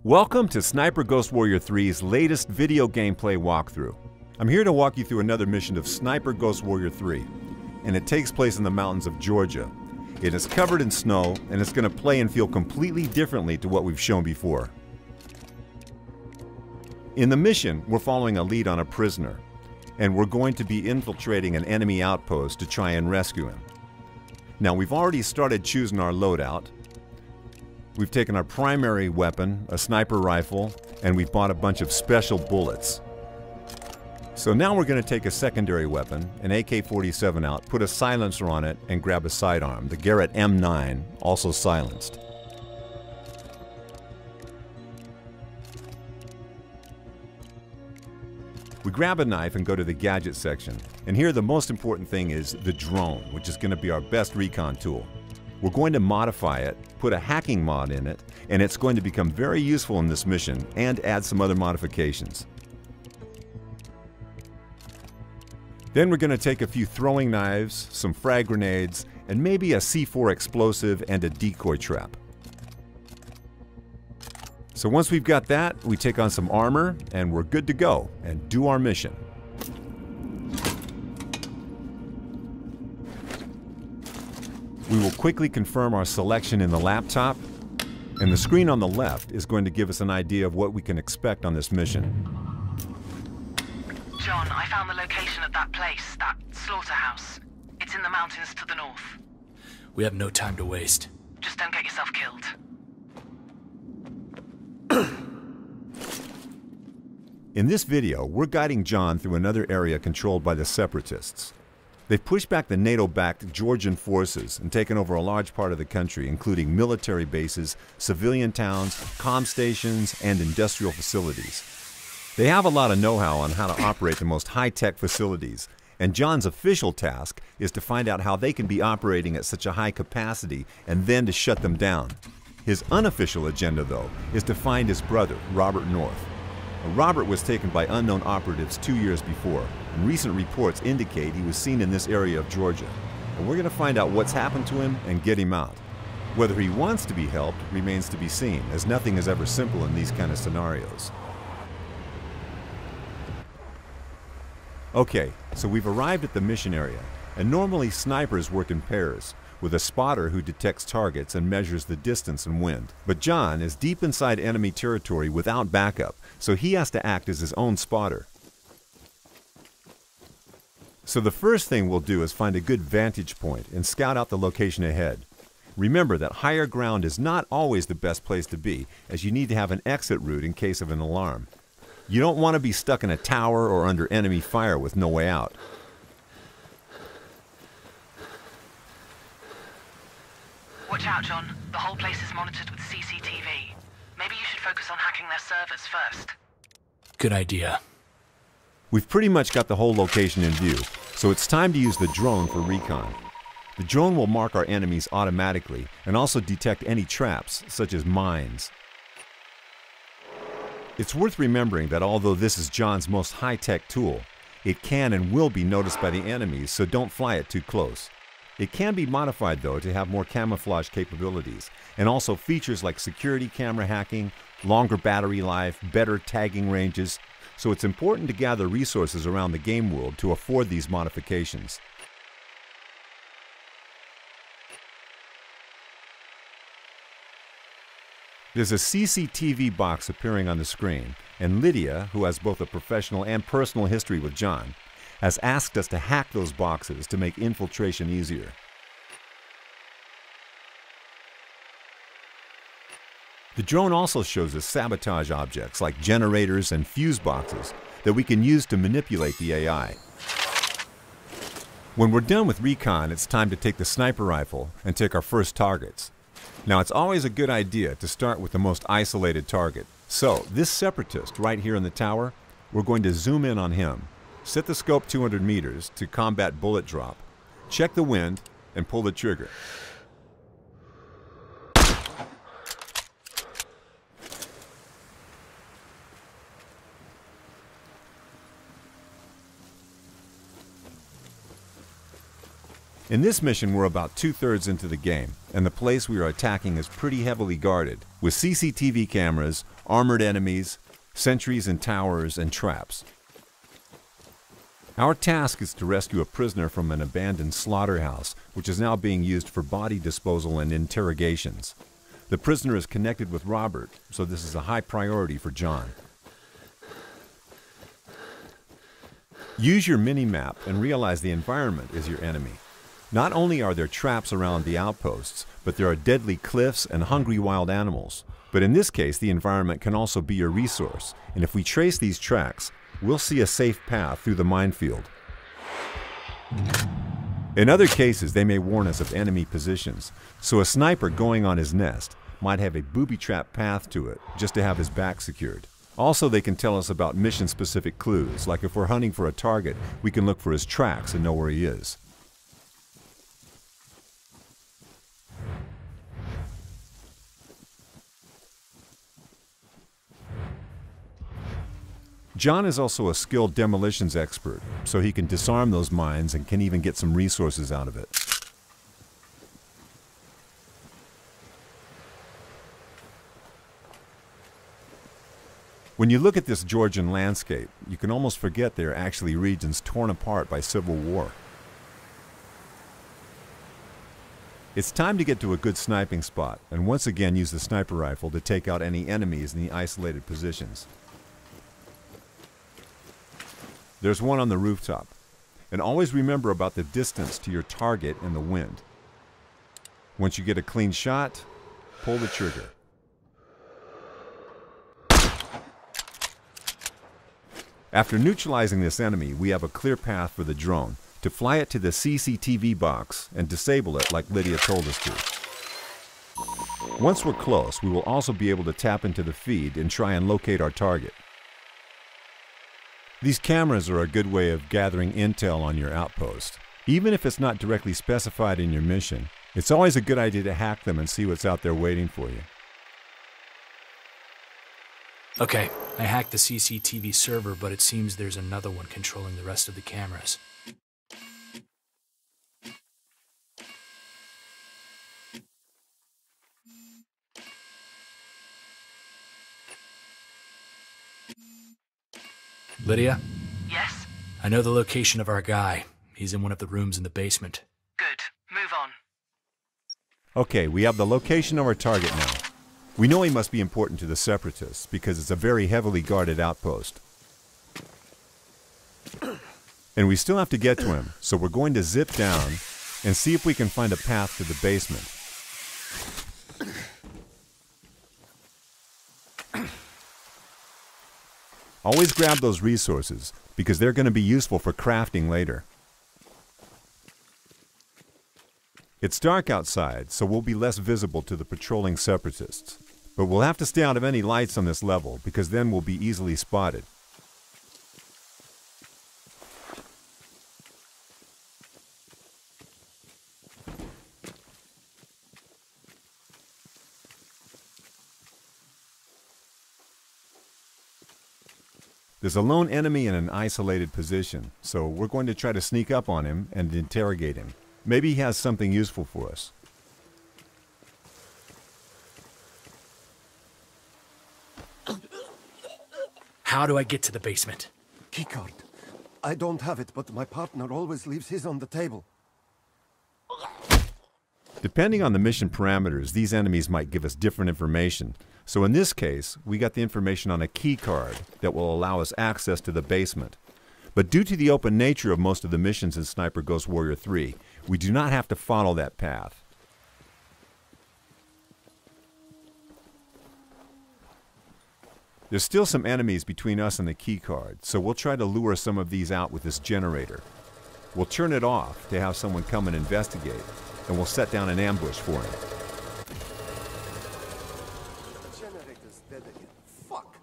Welcome to Sniper Ghost Warrior 3's latest video gameplay walkthrough. I'm here to walk you through another mission of Sniper Ghost Warrior 3, and it takes place in the mountains of Georgia. It is covered in snow, and it's going to play and feel completely differently to what we've shown before. In the mission, we're following a lead on a prisoner, and we're going to be infiltrating an enemy outpost to try and rescue him. Now, we've already started choosing our loadout. We've taken our primary weapon, a sniper rifle, and we've bought a bunch of special bullets. So now we're going to take a secondary weapon, an AK-47 out, put a silencer on it, and grab a sidearm, the Garrett M9, also silenced. We grab a knife and go to the gadget section. And here the most important thing is the drone, which is going to be our best recon tool. We're going to modify it, put a hacking mod in it, and it's going to become very useful in this mission and add some other modifications. Then we're going to take a few throwing knives, some frag grenades, and maybe a C4 explosive and a decoy trap. So once we've got that, we take on some armor and we're good to go and do our mission. We will quickly confirm our selection in the laptop, and the screen on the left is going to give us an idea of what we can expect on this mission. John, I found the location of that place, that Slaughterhouse. It's in the mountains to the north. We have no time to waste. Just don't get yourself killed. In this video, we're guiding John through another area controlled by the Separatists. They've pushed back the NATO-backed Georgian forces and taken over a large part of the country, including military bases, civilian towns, comm stations, and industrial facilities. They have a lot of know-how on how to operate the most high-tech facilities, and John's official task is to find out how they can be operating at such a high capacity and then to shut them down. His unofficial agenda, though, is to find his brother, Robert North. Robert was taken by unknown operatives 2 years before, and recent reports indicate he was seen in this area of Georgia. And we're going to find out what's happened to him and get him out. Whether he wants to be helped remains to be seen, as nothing is ever simple in these kind of scenarios. Okay, so we've arrived at the mission area, and normally snipers work in pairs, with a spotter who detects targets and measures the distance and wind. But John is deep inside enemy territory without backup, so he has to act as his own spotter. So the first thing we'll do is find a good vantage point and scout out the location ahead. Remember that higher ground is not always the best place to be, as you need to have an exit route in case of an alarm. You don't want to be stuck in a tower or under enemy fire with no way out. Watch out, John. The whole place is monitored with CCTV. Maybe you should focus on hacking their servers first. Good idea. We've pretty much got the whole location in view, so it's time to use the drone for recon. The drone will mark our enemies automatically and also detect any traps, such as mines. It's worth remembering that although this is John's most high-tech tool, it can and will be noticed by the enemies, so don't fly it too close. It can be modified, though, to have more camouflage capabilities, and also features like security camera hacking, longer battery life, better tagging ranges, so it's important to gather resources around the game world to afford these modifications. There's a CCTV box appearing on the screen, and Lydia, who has both a professional and personal history with John, has asked us to hack those boxes to make infiltration easier. The drone also shows us sabotage objects like generators and fuse boxes that we can use to manipulate the AI. When we're done with recon, it's time to take the sniper rifle and take our first targets. Now, it's always a good idea to start with the most isolated target. So, this separatist right here in the tower, we're going to zoom in on him. Set the scope 200 meters to combat bullet drop. Check the wind and pull the trigger. In this mission, we're about 2/3 into the game, and the place we are attacking is pretty heavily guarded, with CCTV cameras, armored enemies, sentries and towers, and traps. Our task is to rescue a prisoner from an abandoned slaughterhouse, which is now being used for body disposal and interrogations. The prisoner is connected with Robert, so this is a high priority for John. Use your mini-map and realize the environment is your enemy. Not only are there traps around the outposts, but there are deadly cliffs and hungry wild animals. But in this case, the environment can also be your resource, and if we trace these tracks, we'll see a safe path through the minefield. In other cases, they may warn us of enemy positions, so a sniper going on his nest might have a booby-trap path to it just to have his back secured. Also, they can tell us about mission-specific clues, like if we're hunting for a target, we can look for his tracks and know where he is. John is also a skilled demolitions expert, so he can disarm those mines and can even get some resources out of it. When you look at this Georgian landscape, you can almost forget they are actually regions torn apart by civil war. It's time to get to a good sniping spot, and once again use the sniper rifle to take out any enemies in the isolated positions. There's one on the rooftop. And always remember about the distance to your target and the wind. Once you get a clean shot, pull the trigger. After neutralizing this enemy, we have a clear path for the drone to fly it to the CCTV box and disable it like Lydia told us to. Once we're close, we will also be able to tap into the feed and try and locate our target. These cameras are a good way of gathering intel on your outpost. Even if it's not directly specified in your mission, it's always a good idea to hack them and see what's out there waiting for you. Okay, I hacked the CCTV server, but it seems there's another one controlling the rest of the cameras. Lydia? Yes? I know the location of our guy. He's in one of the rooms in the basement. Good. Move on. Okay, we have the location of our target now. We know he must be important to the Separatists because it's a very heavily guarded outpost. And we still have to get to him, so we're going to zip down and see if we can find a path to the basement. Always grab those resources, because they're going to be useful for crafting later. It's dark outside, so we'll be less visible to the patrolling Separatists. But we'll have to stay out of any lights on this level, because then we'll be easily spotted. There's a lone enemy in an isolated position, so we're going to try to sneak up on him and interrogate him. Maybe he has something useful for us. How do I get to the basement? Keycard. I don't have it, but my partner always leaves his on the table. Depending on the mission parameters, these enemies might give us different information. So in this case, we got the information on a key card that will allow us access to the basement. But due to the open nature of most of the missions in Sniper Ghost Warrior 3, we do not have to follow that path. There's still some enemies between us and the key card, so we'll try to lure some of these out with this generator. We'll turn it off to have someone come and investigate, and we'll set down an ambush for him. The generator's dead again. Fuck!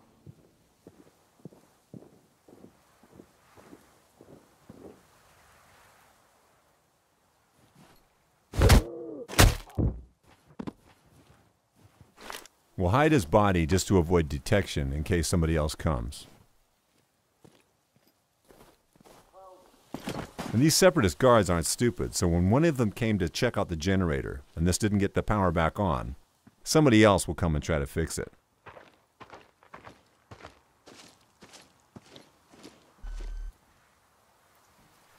We'll hide his body just to avoid detection in case somebody else comes. And these Separatist guards aren't stupid, so when one of them came to check out the generator, and this didn't get the power back on, somebody else will come and try to fix it.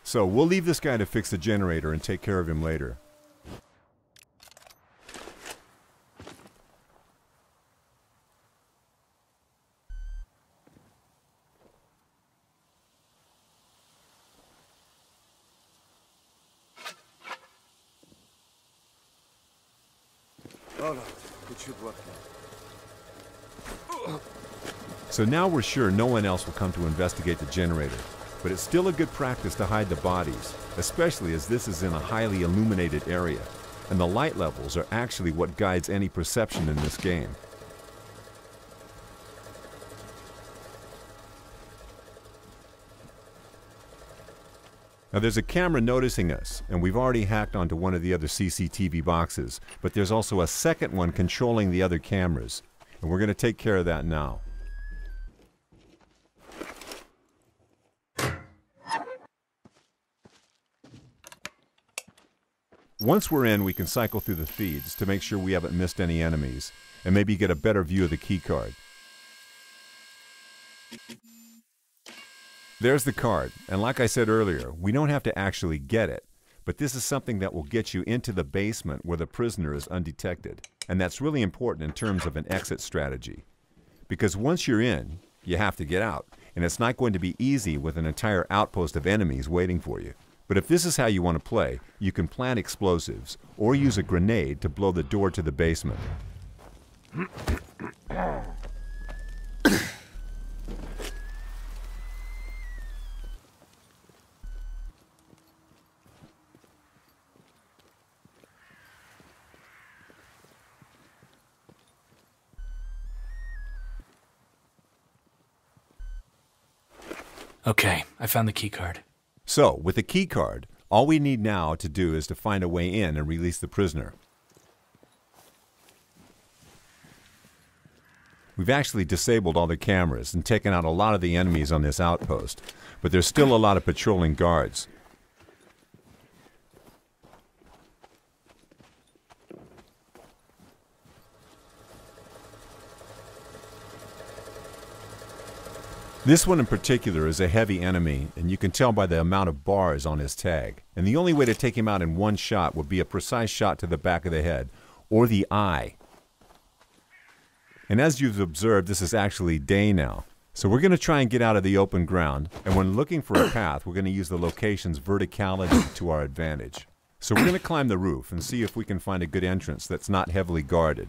So we'll leave this guy to fix the generator and take care of him later. All right, it should work now. So now we're sure no one else will come to investigate the generator, but it's still a good practice to hide the bodies, especially as this is in a highly illuminated area, and the light levels are actually what guides any perception in this game. Now there's a camera noticing us, and we've already hacked onto one of the other CCTV boxes, but there's also a second one controlling the other cameras, and we're going to take care of that now. Once we're in, we can cycle through the feeds to make sure we haven't missed any enemies, and maybe get a better view of the keycard. There's the card, and like I said earlier, we don't have to actually get it, but this is something that will get you into the basement where the prisoner is undetected, and that's really important in terms of an exit strategy. Because once you're in, you have to get out, and it's not going to be easy with an entire outpost of enemies waiting for you. But if this is how you want to play, you can plant explosives, or use a grenade to blow the door to the basement. Okay, I found the keycard. So, with the key card, all we need now to do is to find a way in and release the prisoner. We've actually disabled all the cameras and taken out a lot of the enemies on this outpost, but there's still a lot of patrolling guards. This one in particular is a heavy enemy, and you can tell by the amount of bars on his tag. And the only way to take him out in one shot would be a precise shot to the back of the head, or the eye. And as you've observed, this is actually day now. So we're going to try and get out of the open ground, and when looking for a path, we're going to use the location's verticality to our advantage. So we're going to climb the roof and see if we can find a good entrance that's not heavily guarded.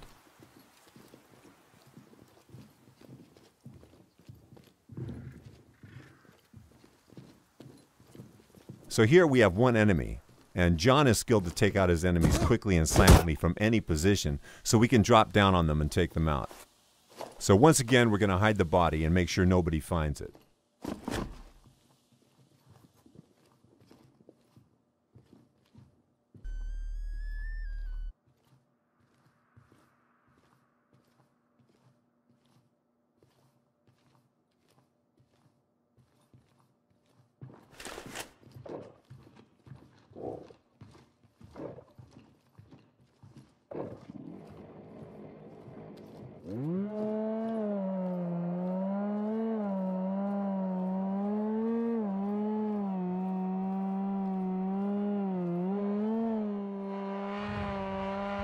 So here we have one enemy, and John is skilled to take out his enemies quickly and silently from any position, so we can drop down on them and take them out. So once again, we're going to hide the body and make sure nobody finds it.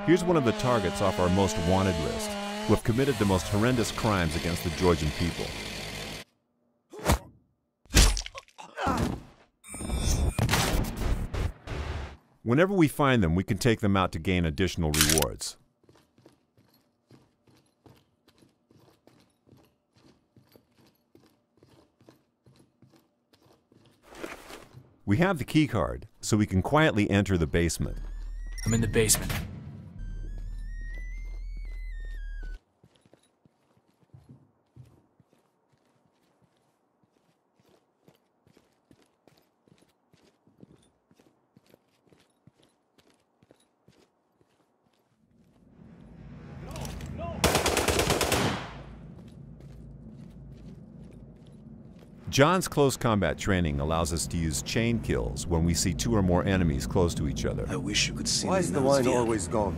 Here's one of the targets off our most wanted list, who have committed the most horrendous crimes against the Georgian people. Whenever we find them, we can take them out to gain additional rewards. We have the key card, so we can quietly enter the basement. I'm in the basement. John's close combat training allows us to use chain kills when we see two or more enemies close to each other. I wish you could see. Why is the wine always gone?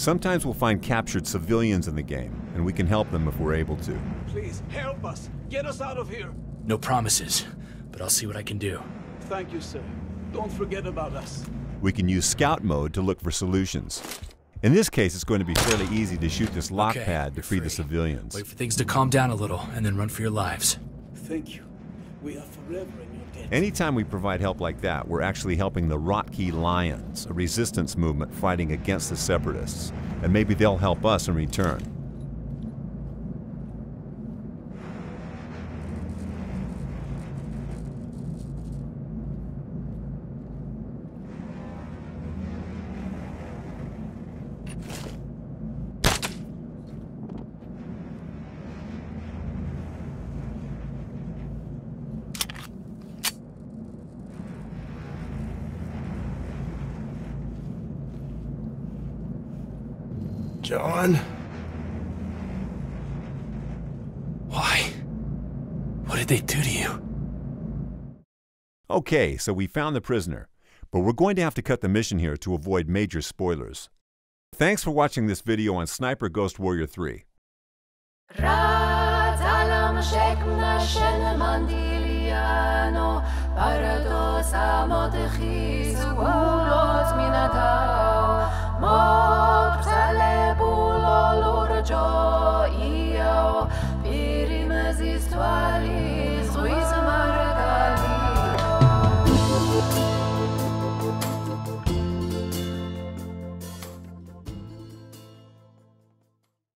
Sometimes we'll find captured civilians in the game, and we can help them if we're able to. Please, help us. Get us out of here. No promises, but I'll see what I can do. Thank you, sir. Don't forget about us. We can use scout mode to look for solutions. In this case, it's going to be fairly easy to shoot this lock Okay, pad to you're free the free. civilians. Wait for things to calm down a little, and then run for your lives. Thank you. We are forever in your debt. Anytime we provide help like that, we're actually helping the Rotkey Lions, a resistance movement fighting against the Separatists. And maybe they'll help us in return. John? Why? What did they do to you? Okay, so we found the prisoner, but we're going to have to cut the mission here to avoid major spoilers. Thanks for watching this video on Sniper Ghost Warrior 3. مبتل بولالور